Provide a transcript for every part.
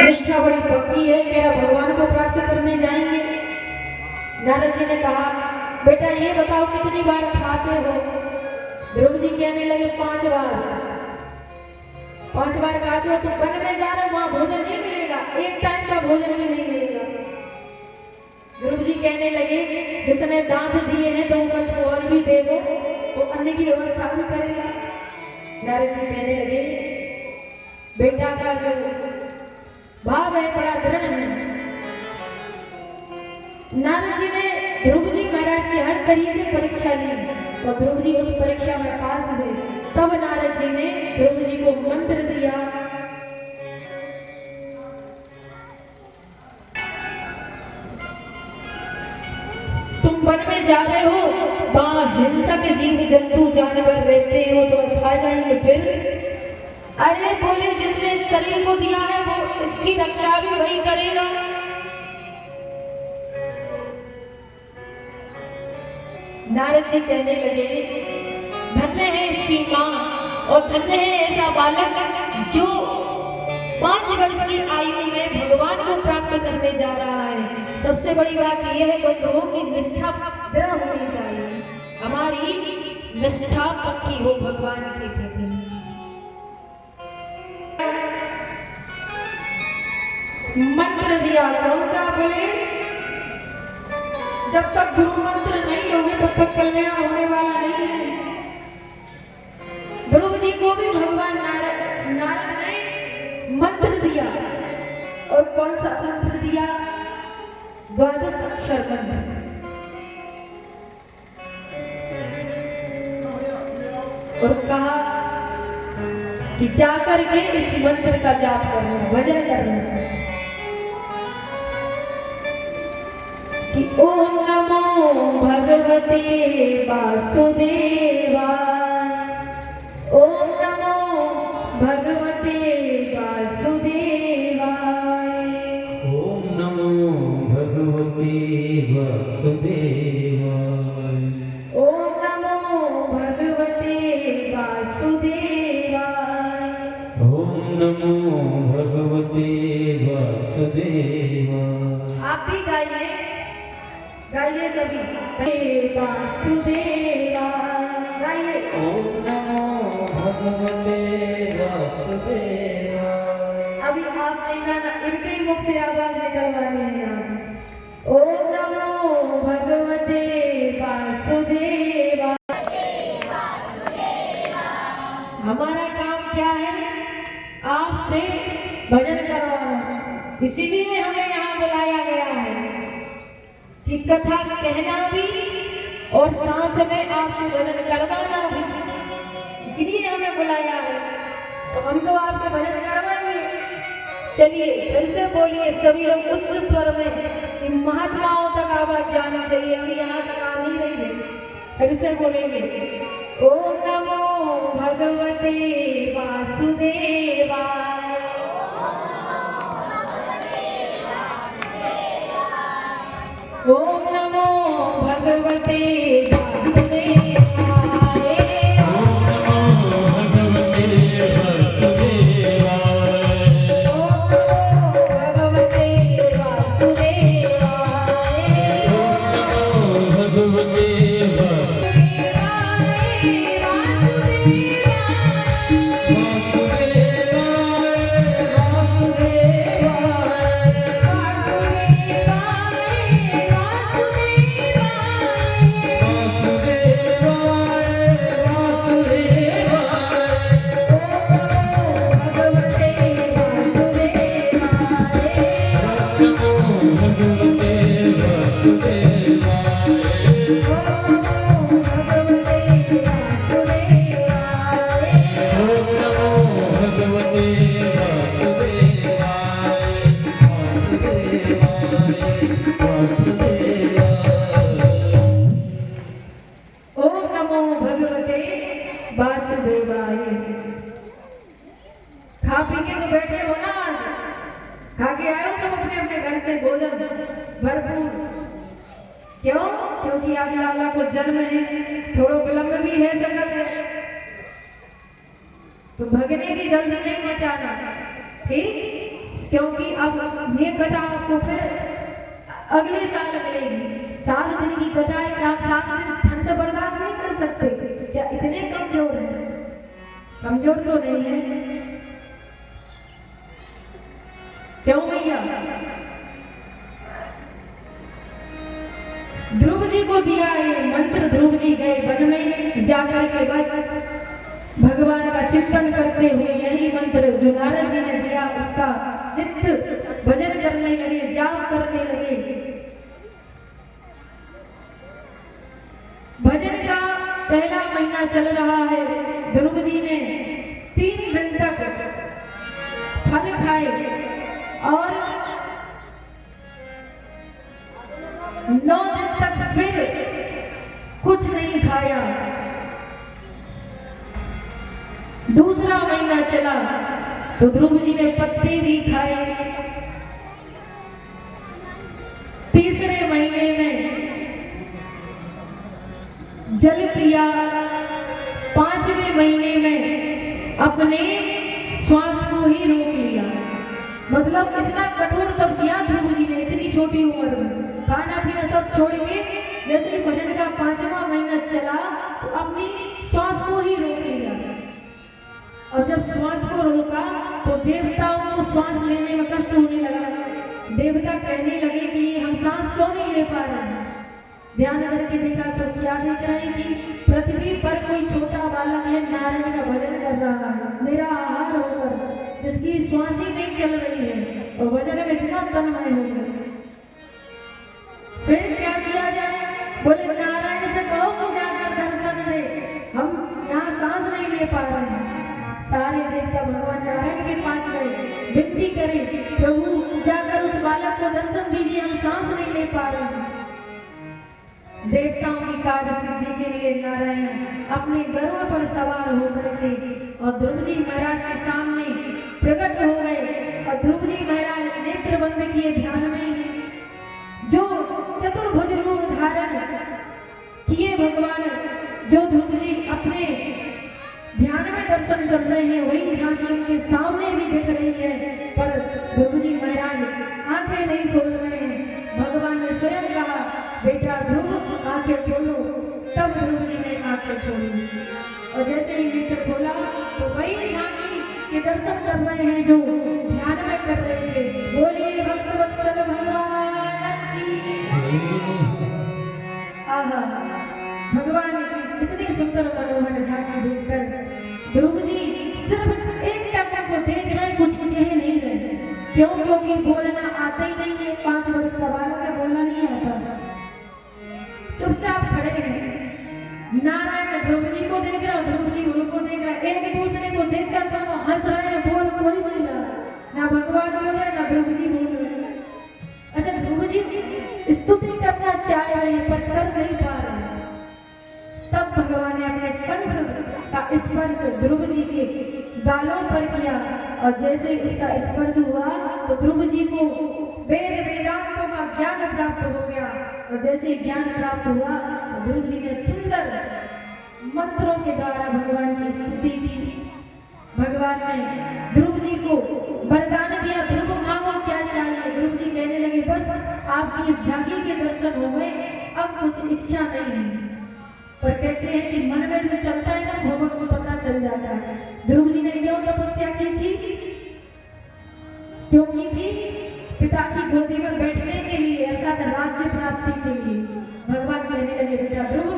निष्ठा बड़ी पक्की है, मेरा भगवान को प्राप्त करने जाएंगे। नारद जी ने कहा बेटा ये बताओ कितनी बार खाते हो? ध्रुव जी कहने लगे 5 बार। 5 बार खाते हो तो वन में जा रहे हो, वहां भोजन नहीं मिलेगा, एक टाइम का भोजन भी नहीं मिलेगा। ध्रुव जी कहने लगे जिसने दांत दिए हैं तो कुछ और भी दे दो, तो अन्न की व्यवस्था भी करेगा। नारद जी कहने लगे बेटा का जो भाव है बड़ा दृढ़ है। नारद जी ने ध्रुव जी महाराज की हर तरीके से परीक्षा ली और ध्रुव जी उस परीक्षा में पास हुए। तब नारद जी ने ध्रुव जी को मंत्र दिया, तुम वन में जा रहे हो, वहां हिंसक जीव जंतु जानवर रहते हो तो खा जाएंगे। फिर अरे बोले जिसने शरीर को दिया है वो इसकी रक्षा भी वही करेगा। नारद जी कहने लगे धन्य है इसकी मां और धन्य है ऐसा बालक जो 5 वर्ष की आयु में भगवान को प्राप्त करने जा रहा है। सबसे बड़ी बात यह है बंधुओं की निष्ठा दृढ़ होनी चाहिए, हमारी निष्ठा पक्की हो भगवान के प्रति। मंत्र दिया कौन सा? बोले जब तक गुरु मंत्र नहीं लोगे तब तक कल्याण होने वाला नहीं है। ध्रुव जी को भी भगवान नारद ने मंत्र दिया। और कौन सा मंत्र दिया? 12 अक्षर मंत्र। और कहा कि जाकर के इस मंत्र का जाप करना, भजन करना कि ओम नमो भगवते वासुदेवाय, ओम नमो भगवते वासुदेवाय, ओम नमो भगवते वासुदेवाय, ओम नमो भगवते वासुदेवाय, ओम नमो भगवते वासुदेवाय। आप भी गाइए, गाइए सभी। वासुदेवाय गाइए। ओम नमो भगवते वासुदेवाय। अभी आपने गाना इनके ही मुख से आवाज निकलवानी है आज। ओम नमो भगवते वासुदेवाय। हमारा काम क्या है? आपसे भजन करवाना, इसीलिए हमें यहाँ बुलाया गया है कि कथा कहना भी और साथ में आपसे भजन करवाना भी, इसलिए हमें बुलाया है। तो हम तो आपसे भजन करवाएंगे। चलिए फिर से बोलिए सभी लोग उच्च स्वर में कि महात्माओं तक आवाज जानी चाहिए, अभी यहाँ तक आ नहीं रही है। फिर से बोलेंगे ओम नमो भगवते वासुदेवाय, ओम नमो भगवते वासुदेवाय, ओम नमो भगवते वासुदेवाय, ओम नमो भगवते वासुदेवाय, ओम नमो भगवते वासुदेवाय। खा पी के तो बैठे हो ना, आज खा के आए हो सब अपने अपने घर से भोजन भरपूर। क्यों? क्योंकि आज लाला को जन्म है, थोड़ा विलंब भी है, सकत है, तो भगने की जल्दी नहीं मचाना, ठीक? क्योंकि अब ये कथा आपको फिर अगले साल मिलेगी। 7 दिन की कथा है कि आप 7 दिन ठंड बर्दाश्त नहीं कर सकते क्या? इतने कमजोर हैं? कमजोर तो नहीं है, क्यों भैया? ध्रुव जी को दिया ये मंत्र, ध्रुव जी गए वन में जाकर के बस भगवान का चिंतन करते हुए यही मंत्र जो नारद जी ने दिया उसका नित्य भजन करने लगे, जाप करने लगे। भजन का पहला महीना चल रहा है। ध्रुव जी ने 3 दिन तक फल खाए और 9 दिन तक फिर कुछ नहीं खाया। दूसरा महीना चला तो ध्रुव जी ने पत्ते भी खाए। तीसरे महीने में जल पिया। 5वें महीने में अपने श्वास को ही रोक लिया। मतलब इतना कठोर तब किया ध्रुव जी ने इतनी छोटी उम्र में, खाना पीना सब छोड़ के। जैसे ही भजन का 5वां महीना चला तो अपनी श्वास को ही रोक लिया। और जब श्वास को रोका तो देवताओं को श्वास लेने में कष्ट होने लगा। देवता कहने लगे कि हम सांस क्यों नहीं ले पा रहे हैं। ध्यान करके देखा तो क्या देख रहे हैं कि पृथ्वी पर कोई छोटा बालक है, नारायण का भजन कर रहा है निराहार होकर, जिसकी श्वास ही नहीं चल रही है और भजन में इतना तन्मय हो गया। फिर क्या किया जाए? बोले नारायण से कहो कि जाकर दर्शन दे, हम यहाँ सांस नहीं ले पा रहे हैं। सारे देवता भगवान नारायण के पास गए, विनती करे प्रभु जाकर उस बालक को दर्शन दीजिए, हम सांस नहीं ले पा रहे हैं। देवताओं की कार्य सिद्धि के लिए नारायण अपने गरुड़ पर सवार होकर के और ध्रुव जी महाराज के सामने प्रकट हो गए। और ध्रुव जी महाराज नेत्र बंद किए ध्यान में, जो चतुर्भुज रूप धारण किए भगवान, जो ध्रुव जी अपने ध्यान में दर्शन कर रहे हैं वही झांकी उनके सामने भी दिख रही है। पर ध्रुव जी महाराज आंखें नहीं खोल रहे हैं। भगवान ने स्वयं कहा बेटा ध्रुव आंखें खोलो, तब ध्रुव जी ने आंखें खोली। और जैसे ही नेत्र खोला तो वही झांकी के दर्शन कर रहे हैं जो ध्यान में कर रहे थे। बोलिए भक्त वत्सल भगवान की। आहा, भगवान की इतनी सुंदर मनोहर झांकी देखकर ध्रुव जी सिर्फ एक टपक को देख रहे, कुछ कह नहीं रहे। क्यों? क्योंकि बोलना आता ही नहीं है। 5 वर्ष का बालक है, बोलना नहीं आता। चुपचाप खड़े हैं। नारायण ध्रुव जी को देख रहा, ध्रुव जी उनको देख रहा। एक दूसरे को देखकर दोनों हंस रहे हैं, बोल कोई नहीं रहा। ना भगवान बोल रहे ना ध्रुव जी बोल रहे। अच्छा, ध्रुव जी स्तुति करना चाह रहे हैं पर कर नहीं पा रहे। तब भगवान ने अपने शंख का स्पर्श ध्रुव जी के गालों पर किया और जैसे उसका स्पर्श हुआ तो ध्रुव जी को वेद वेदांतों का ज्ञान प्राप्त हो गया। और जैसे ज्ञान प्राप्त हुआ तो ध्रुव जी ने सुंदर मंत्रों के द्वारा भगवान की स्तुति की। भगवान ने ध्रुव जी को वरदान दिया, ध्रुव मांगो क्या चाहिए। ध्रुव जी कहने लगे बस आपकी इस झांकी के दर्शन हो गए, अब कुछ इच्छा नहीं है। पर कहते हैं कि मन में जो चलता है ना भगवान को पता चल जाता है। ध्रुव जी ने क्यों तपस्या की थी? क्यों की थी? पिता की गोदी में बैठने के लिए, अर्थात राज्य प्राप्ति के लिए। भगवान कहने लगे बेटा ध्रुव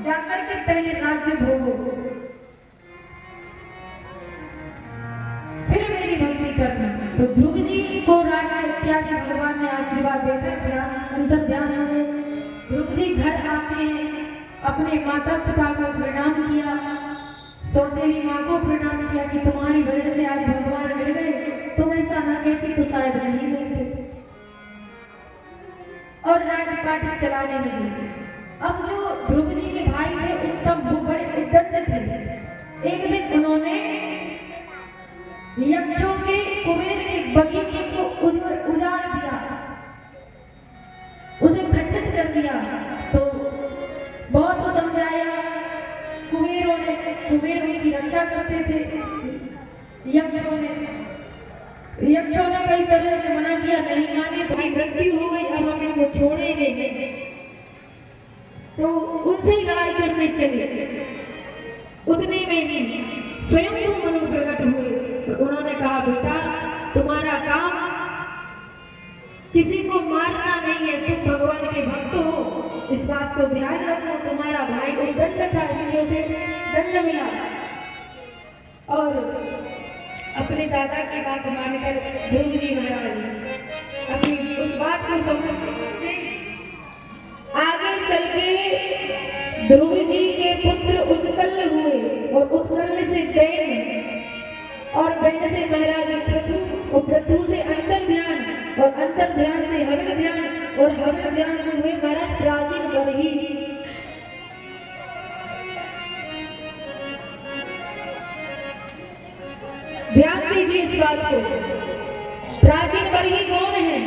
जाकर के पहले राज्य भोगो, फिर मेरी भक्ति करना। तो ध्रुव जी को राज्य इत्यादि भगवान ने आशीर्वाद देकर ध्यान अंतर ध्यान हो गए। ध्रुव जी घर आते हैं, अपने माता पिता को प्रणाम किया, सौतेली माँ को प्रणाम किया कि तुम्हारी वजह से आज भगवान मिल गए, तुम ऐसा न कहती तो शायद नहीं मिलते। और राजपाट चलाने लगे। अब जो ध्रुव जी के भाई थे उत्तम, वो बड़े उद्दंड थे। एक दिन उन्होंने यक्षों के कुबेर के बगीचे को उजाड़ दिया, उसे खंडित कर दिया। तो बहुत समझाया कुबेरों ने, कुबेर उनकी रक्षा करते थे। यक्षों ने कई तरह से मना तो उनसे ही लड़ाई करने चले। उतने में ही स्वयं को मनु प्रकट हुए। तो उन्होंने कहा बेटा तुम्हारा काम किसी को मारना नहीं है, तुम भगवान के भक्त हो, इस बात को ध्यान रखो। तुम्हारा भाई को दंड था इसलिए उसे दंड मिला। और अपने दादा की बात मानकर ध्रुव जी महाराज अपनी उस बात को समझते आगे चल के ध्रुव जी के पुत्र उत्कल हुए और उत्कल से बैन और बैन से महाराज पृथु और पृथु से अंतर ध्यान और अंतर ध्यान से हविर ध्यान और हविर ध्यान से हुए महाराज प्राचीन बरही। ध्यान दीजिए इस बात को। प्राचीन बरही कौन है?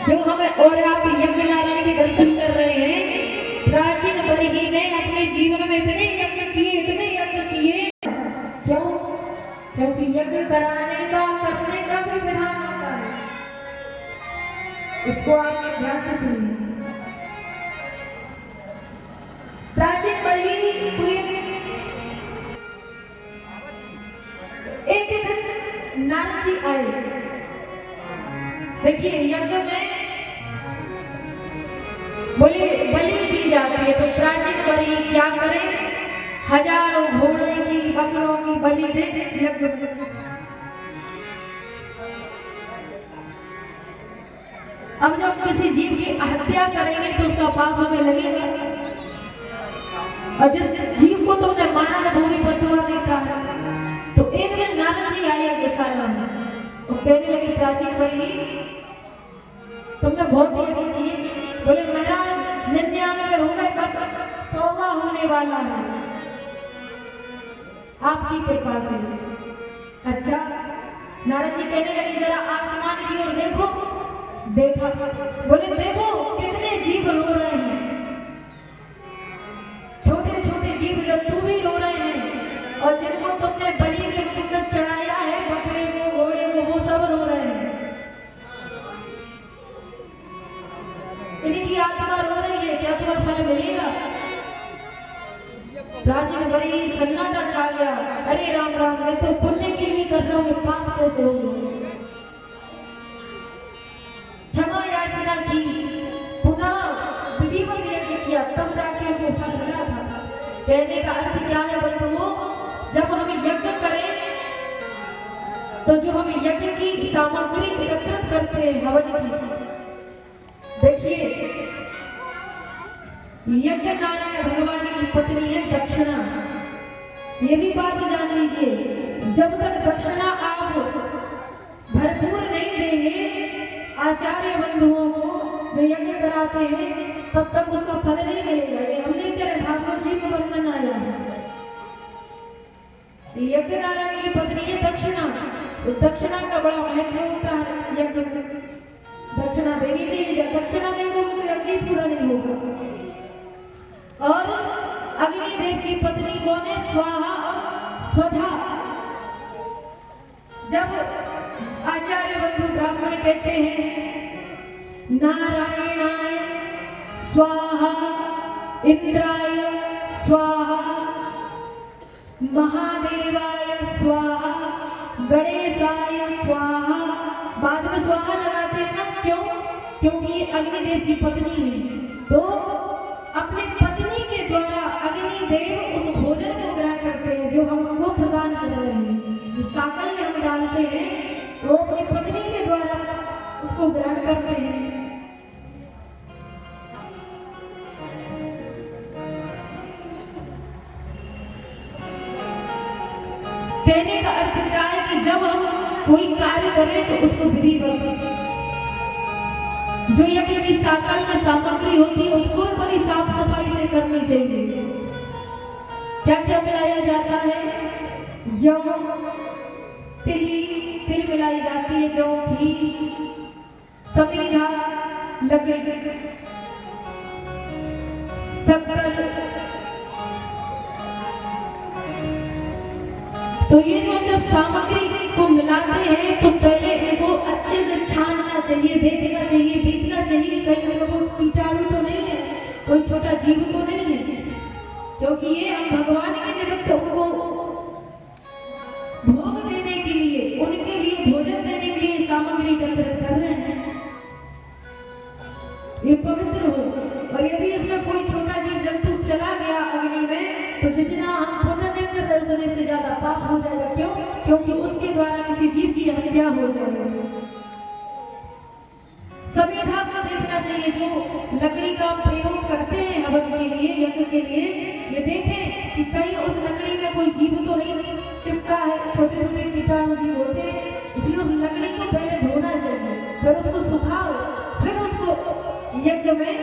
जो हमें और आप यज्ञ नारायण के दर्शन कर रहे हैं, प्राचीन बरही ने अपने जीवन में इतने यज्ञ किए। क्यों? क्योंकि यज्ञ कराने का करने का भी विधान होता है। इसको आप ध्यान से सुनिए। प्राचीन बरही हुए एक दिन नारद जी आए। देखिए यज्ञ में बलि दी जाती है, तो प्राचीन बलि क्या करें? हजारों घोड़े की बकरों की बलि दे यज्ञ में। अब जब किसी जीव की हत्या करेंगे तो उसका पाप हमें लगेगा, और जिस जीव को तो उन्हें मारा तो भूमि बदुआ देता है। तो एक दिन नारद जी आए यज्ञशाला में और कहने लगे प्राचीन बलि तुमने बहुत यज्ञ किए। बोले महाराज 99 हो गए, बस 100वां होने वाला है आपकी कृपा से। अच्छा, नारद जी कहने लगे जरा आसमान की ओर देखो। देखा, बोले देखो कितने जीव रो रहे हैं, छोटे छोटे जीव जंतु भी रो रहे हैं, और जिनको तुमने बलि के रूप में चढ़ाया है, बकरे को घोड़े को, वो सब रो रहे हैं। इनकी आत्मा रो रही है, क्या तुम्हें फल मिलेगा? प्राचीन बलि सन्नाटा छा गया। अरे राम राम, मैं तो पुण्य के लिए कर रहा हूँ, पाप कैसे होगा? क्षमा याचना की, पुनः विधिवत यज्ञ किया, तब जाके उनको फल मिला था। कहने का अर्थ क्या है बंधुओं? जब हम यज्ञ करें तो जो हम यज्ञ की सामग्री एकत्रित करते हैं हवन की, देखिए यज्ञ नारायण भगवान की पत्नी है दक्षिणा। ये भी बात जान लीजिए, जब तक दक्षिणा आप भरपूर नहीं देंगे आचार्य बंधुओं को जो यज्ञ कराते हैं, तब तक उसका फल नहीं मिलेगा। ये हमने तेरे भागवत जी में वर्णन आया है। यज्ञ नारायण की पत्नी है दक्षिणा, तो दक्षिणा का बड़ा महत्व होता है। यज्ञ में दक्षिणा देनी चाहिए, दक्षिणा नहीं दोगे तो यज्ञ पूरा नहीं होगा। और अग्निदेव की पत्नी कौन है? स्वाहा और स्वधा। जब आचार्य बंधु ब्राह्मण कहते हैं नारायणाय स्वाहा, इंद्राय स्वाहा, महादेवाय स्वाहा, गणेशाय स्वाहा, बाद में स्वाहा लगाते हैं ना, क्यों? क्योंकि ये अग्निदेव की पत्नी है। तो अपने पत्नी के द्वारा अग्निदेव उस भोजन को ग्रहण करते हैं जो हम उनको प्रदान कर रहे हैं। जो साकल्य हम डालते हैं वो अपनी पत्नी के द्वारा उसको ग्रहण करते हैं। कहने का अर्थ क्या है कि जब हम कोई कार्य करें तो उसको विधिवत, जो यज्ञ की साकल्य सामग्री होती है उसको बड़ी साफ सफाई से करनी चाहिए। क्या क्या मिलाया जाता है? जौ, तिल मिलाई जाती है, जौ, घी, समीधा, लकड़ी, शक्कर। तो ये जो हम जब सामग्री को मिलाते हैं तो पहले इनको अच्छे से छानना चाहिए, देखना चाहिए, बीतना चाहिए कि कहीं इसमें कोई कीटाणु तो नहीं है, कोई छोटा ये पवित्र हो। और यदि इसमें कोई छोटा जीव जंतु चला गया अग्नि में, तो जितना हम पुण्य नहीं कर रहे उतने से ज्यादा पाप हो जाएगा। क्यों? क्योंकि उसके द्वारा किसी जीव की हत्या हो जाएगी। संविधा को देखना चाहिए। जो लकड़ी का प्रयोग करते हैं हवन के लिए, यज्ञ के लिए, ये देखें कि कहीं उस लकड़ी में कोई जीव तो नहीं चिपका है। छोटे छोटे कीटाणु जीव होते हैं, इसलिए उस लकड़ी को पहले धोना चाहिए, फिर उसको सुखाओ, फिर उसको यज्ञ में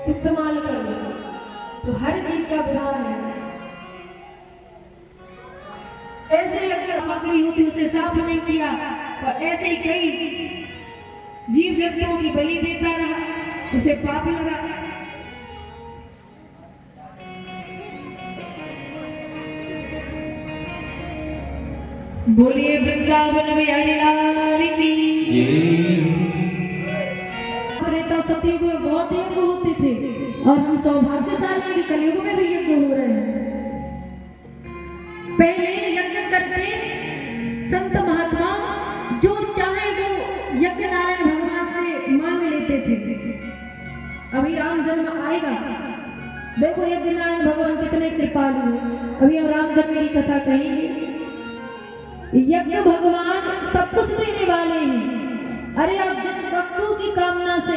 इस्तेमाल करो। तो हर चीज का विधान है। ऐसे यज्ञ सामग्री होती उसे साफ नहीं किया, और ऐसे ही कई जीव जंतुओं की बलि देता रहा, उसे पाप लगा। बोलिए वृंदावन बिहारी लाल की। त्रेता सतयुग में बहुत यज्ञ होते थे, और हम सौभाग्यशाली हैं कि कलयुग में भी यज्ञ हो रहे हैं। पहले यज्ञ करते संत महात्मा, जो चाहे वो यज्ञ नारायण भगवान से मांग लेते थे। अभी राम जन्म आएगा, देखो यज्ञ नारायण भगवान कितने कृपालु हैं। अभी हम राम जन्म की कथा कहेंगे। यज्ञ भगवान सब कुछ देने वाले हैं। अरे आप जिस वस्तु की कामना से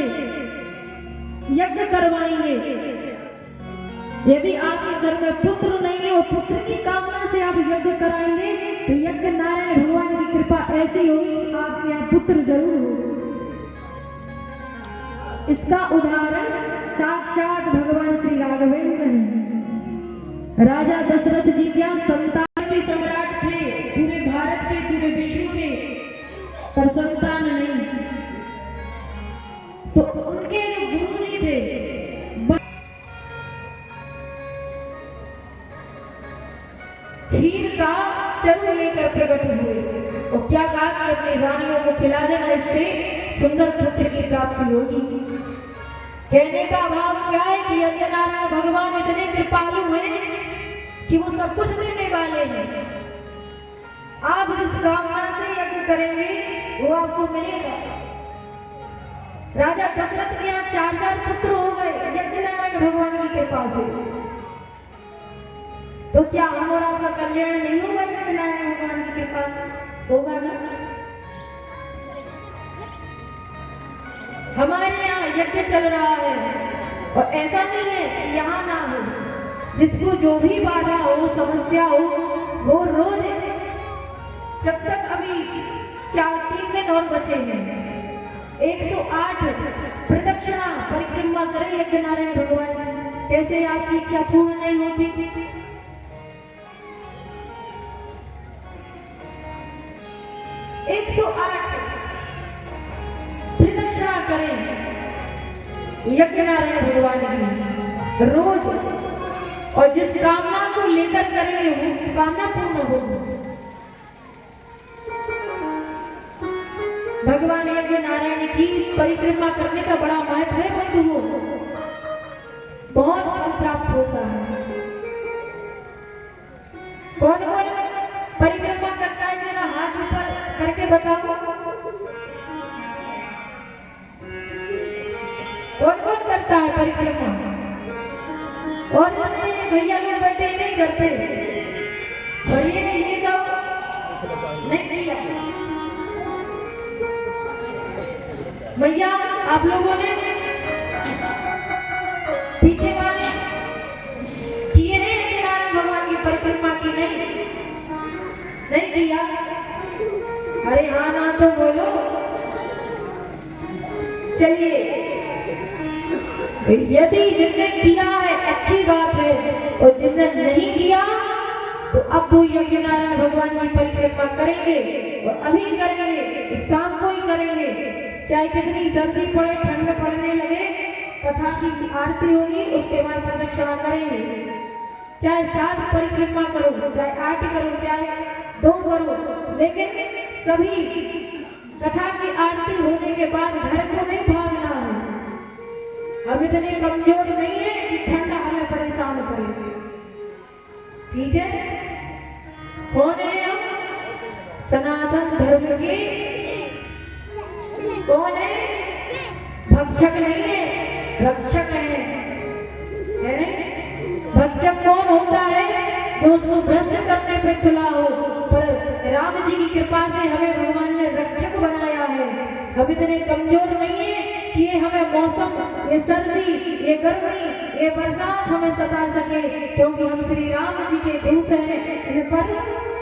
यज्ञ करवाएंगे, यदि आपके घर में पुत्र नहीं है और पुत्र की कामना से आप यज्ञ कराएंगे, तो यज्ञ नारायण भगवान की कृपा ऐसी होगी कि आपके यहाँ पुत्र जरूर हो। इसका उदाहरण साक्षात भगवान श्री राघवेंद्र हैं। राजा दशरथ जी क्या संतान सम्राट थे, पूरे भारत के, पूरे विश्व के, पर संतान नहीं। तो उनके जो गुरु जी थे, खीर का चरु लेकर प्रकट हुए और क्या कहा कि अपनी रानियों को खिला देना, इससे सुंदर पुत्र की प्राप्ति होगी। कहने का भाव क्या है कि यज्ञ नारायण भगवान इतने कृपालु हैं कि वो सब कुछ देने वाले हैं। आप जिस कामना से यज्ञ करेंगे वो आपको मिलेगा। राजा दशरथ के यहाँ 4 पुत्र हो गए यज्ञ नारायण भगवान की कृपा से। तो क्या हम और आपका कल्याण नहीं होगा यज्ञ नारायण भगवान की कृपा से? होगा ना। हमारे यहाँ यज्ञ चल रहा है, और ऐसा नहीं है कि यहाँ ना हो। जिसको जो भी बाधा हो, समस्या हो, वो रोज, जब तक अभी 3 दिन और बचे हैं, 108 प्रदक्षिणा परिक्रमा करें यज्ञ नारायण भगवान। कैसे आपकी इच्छा पूर्ण नहीं होती? 108 प्रदक्षिणा करें यज्ञ नारायण भगवान की रोज, और जिस कामना को लेकर करेंगे वो कामना पूर्ण होगी। भगवान यज्ञ नारायण की परिक्रमा करने का बड़ा महत्व है बंधुओं, बहुत फल प्राप्त होता है। कौन कौन परिक्रमा करता है, जरा हाथ ऊपर करके बताओ। कौन कौन करता है परिक्रमा? और भैया लोग बैठे नहीं करते, और ये सब नहीं भैया। भैया आप लोगों ने पीछे वाले किए हैं कि नारायण भगवान की परिक्रमा की? नहीं किया। अरे हाँ ना तो बोलो। चलिए, यदि जिनने किया है अच्छी बात है, और जिनने नहीं किया तो अब वो यज्ञ नारायण भगवान की परिक्रमा करेंगे, और अभी करेंगे, शाम को ही करेंगे, चाहे कितनी सर्दी पड़े, ठंड पड़ने लगे, कथा की आरती होगी, उसके बाद प्रदक्षिणा करेंगे। चाहे 7 परिक्रमा करो, चाहे 8 करो, चाहे 2 करो, लेकिन सभी कथा की आरती होने के बाद घर को नहीं भागना है। हम इतने कमजोर नहीं है कि ठंडा हमें परेशान करे। ठीक है? कौन है हम? सनातन धर्म के कौन है? भक्त भक्षक नहीं है, रक्षक है नहीं? भक्षक कौन होता है? जो उसको भ्रष्ट करने पे तुला हो। पर राम जी की कृपा से हमें भगवान ने रक्षक बनाया है। हम इतने कमजोर नहीं है कि ये हमें मौसम, ये सर्दी, ये गर्मी, ये बरसात हमें सता सके, क्योंकि हम श्री राम जी के दूत हैं। इन पर,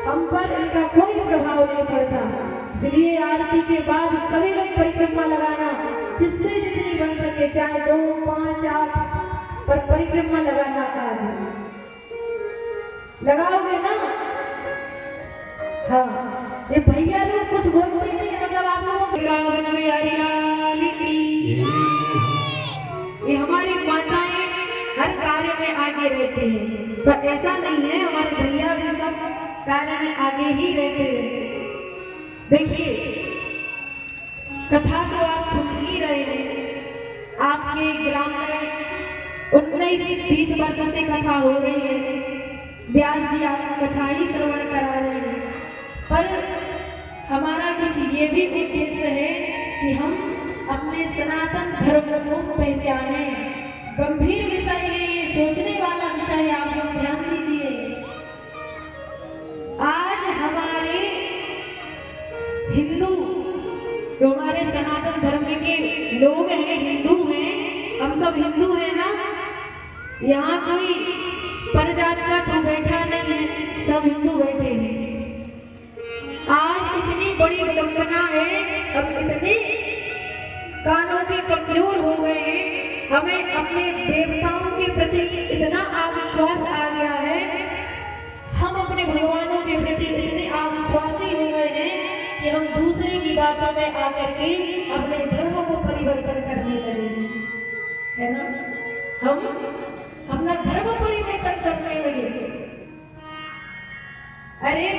हम पर इनका कोई प्रभाव नहीं पड़ता। इसलिए आरती के बाद सभी लोग परिक्रमा लगाना, जिससे जितनी बन सके, चाहे 2, 5, 8 पर परिक्रमा लगाना। आज लगाओगे ना? हाँ, ये भैया लोग कुछ बोलते नहीं है, मतलब आप लोगों को वृंदावन में हरिलाल की। ये हमारी माताएं हर कार्य में आगे रहती हैं, पर ऐसा नहीं है, हमारे भैया भी सब कार्य में आगे ही रहते हैं। देखिए, कथा तो आप सुन ही रहे हैं। आपके ग्राम में 19-20 वर्ष से कथा हो रही है। व्यास जी आपको कथा ही श्रवण करा रहे हैं। पर हमारा कुछ ये भी उद्देश्य है कि हम अपने सनातन धर्म को पहचाने। गंभीर विषय है ये, सोचने वाला विषय है, आप लोग ध्यान दीजिए। आज हमारे हिंदू, जो हमारे सनातन धर्म के लोग हैं, हिंदू हैं, हम सब हिंदू हैं ना, यहाँ कोई परजात का तो बैठा नहीं है, सब हिंदू बैठे हैं। आज इतनी बड़ी विडंबना है, हम इतने कानों के कमजोर हो गए हैं, हमें अपने देवताओं के प्रति इतना अविश्वास आ गया है, हम अपने भगवानों के प्रति इतने अविश्वासी हो गए हैं कि हम दूसरे की बातों में आकर के अपने धर्म को परिवर्तन करने लगे, है ना? हम अपना धर्म परिवर्तन करने लगे। अरे